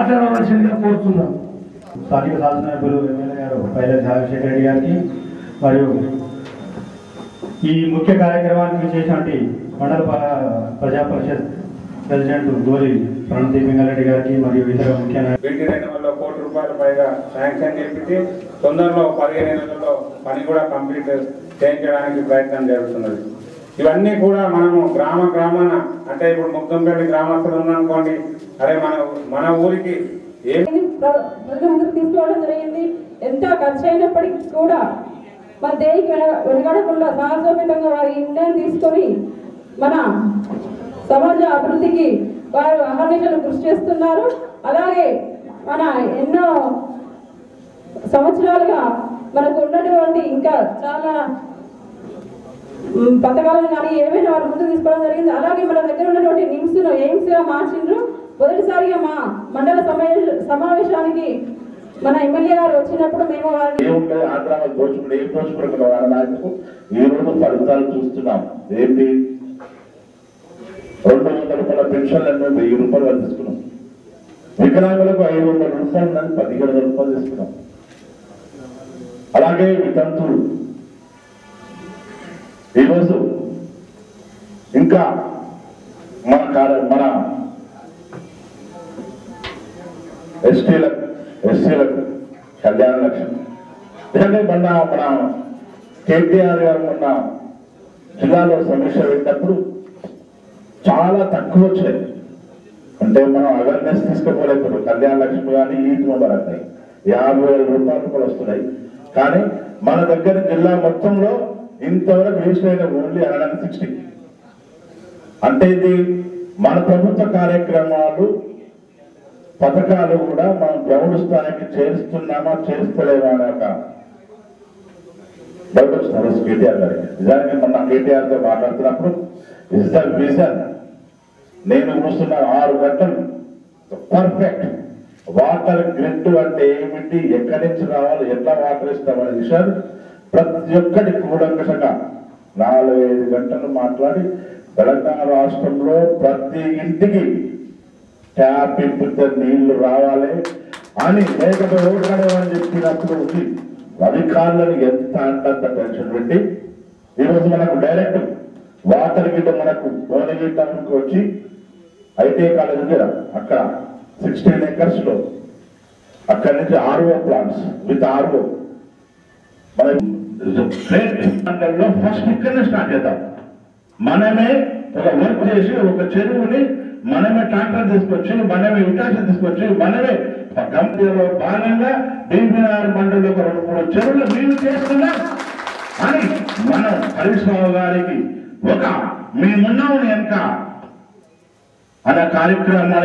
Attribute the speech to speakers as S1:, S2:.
S1: మాట్లాడవలసిందిగా కోరుతున్నాం.
S2: స్థానిక శాసనసభ్యులు ఎమ్మెల్యే గారు పైలట్ రాజశేఖర రెడ్డి గారికి మరియు ఈ ముఖ్య కార్యక్రమానికి చేసినటువంటి మండల ప్రజా పరిషత్ ప్రెసిడెంట్ గోరి ప్రణదీప్ పింగారెడ్డి గారికి మరియు ఇతర ముఖ్య
S3: బీటీ రంగంలో ₹1 కోటి పైగా శాంక్షన్ చేపించి తొందరలో 15 నెలల్లో పని కూడా కంప్లీట్ చేయించడానికి ప్రయత్నం జరుగుతున్నది. ఇవన్నీ కూడా మనము గ్రామాన అంటే ఇప్పుడు ముక్తంపల్లి గ్రామస్తులు ఉన్నానుకోండి, అరే మన ఊరికి
S4: తీసుకోవడం జరిగింది. ఎంత ఖర్చు అయినప్పటికీ కూడా మన దేనికి వెనకడకుండా సాహసోపేతంగా వారి నిర్ణయం తీసుకొని మన సమాజ అభివృద్ధికి వారు అహర్నిశలు కృషి చేస్తున్నారు. అలాగే మన ఎన్నో సంవత్సరాలుగా మనకు ఉన్నటువంటి ఇంకా చాలా పథకాలను కానీ ఏమైనా వారు ముందుకు తీసుకోవడం జరిగింది. అలాగే మన దగ్గర ఉన్నటువంటి నిమ్స్ను ఎయిమ్స్గా మార్చిండ్రు. మొదటిసారిగా మా మండల సమావేశానికి మన ఎమ్మెల్యే గారు వచ్చినప్పుడు మేము
S5: ఈ రోజు ఫలితాలు చూస్తున్నాం. ఏంటి 200 రూపాయల పెన్షన్లను ₹1000 తీసుకున్నాం. వికలాంగులకు ₹500 1700 తీసుకున్నాం. అలాగే వితంతులు ఈరోజు ఇంకా మన ఎస్టీలకు కళ్యాణ లక్ష్మి. ఎందుకంటే మన కేటీఆర్ గారు మొన్న జిల్లాలో సమీక్ష పెట్టినప్పుడు చాలా తక్కువ వచ్చాయి. అంటే మనం అవేర్నెస్ తీసుకోలేకపోతే కళ్యాణ లక్ష్మి కానీ ఈ వరకు ₹50,000 కూడా వస్తున్నాయి. కానీ మన దగ్గర జిల్లా మొత్తంలో ఇంతవరకు రిజిస్టర్ అయిన ఓన్లీ 160. అంటే ఇది మన ప్రభుత్వ కార్యక్రమాలు పథకాలు కూడా మనం గ్రౌండ్ స్థాయికి చేరుస్తున్నామా చేస్తలేమా అనే ఒక డౌట్ వచ్చింది కేటీఆర్ గారికి. నిజానికి మొన్న కేటీఆర్తో మాట్లాడుతున్నప్పుడు ఇస్ ద విజన్. నేను చూస్తున్న 6 గంటలు పర్ఫెక్ట్ వాటర్ గ్రిడ్ అంటే ఏమిటి, ఎక్కడి నుంచి రావాలి, ఎట్లా వాటర్ ఇస్తామనే విషయాలు ప్రతి ఒక్కటి కూడంకషంగా 4-5 గంటలు మాట్లాడి తెలంగాణ రాష్ట్రంలో ప్రతి ఇంటికి ట్యాప్ ఇంపితే నీళ్లు రావాలి అని లేకపోతే ఓట్లాడేమని చెప్పినప్పుడు ఉంది. అధికారులను ఎంత అంత టెన్షన్ పెట్టి ఈరోజు మనకు డైరెక్ట్ వాటర్ గిడ్డ మనకు భువనగిరికి వచ్చి ఐటీ కాలేజ్ ఉంది కదా, అక్కడ 16 acres లో అక్కడి నుంచి RO ప్లాంట్స్ విత్ RO మన ఫస్ట్ ఇక్కడనే స్టార్ట్ చేద్దాం. మనమే ఒక వర్క్ చేసి ఒక చెరువుని మనమే ట్రాక్టర్ తీసుకొచ్చి మనమే ఇంట్రాక్షన్ తీసుకొచ్చి మనమే కంపెనీలో భాగంగా బీబీఆర్ మండలిలో ఒక 2-3 చెరువులు మేము చేస్తున్నాం అని మనం హరీష్ రావు గారికి ఒక మేమున్నాము వెనక అనే కార్యక్రమాన్ని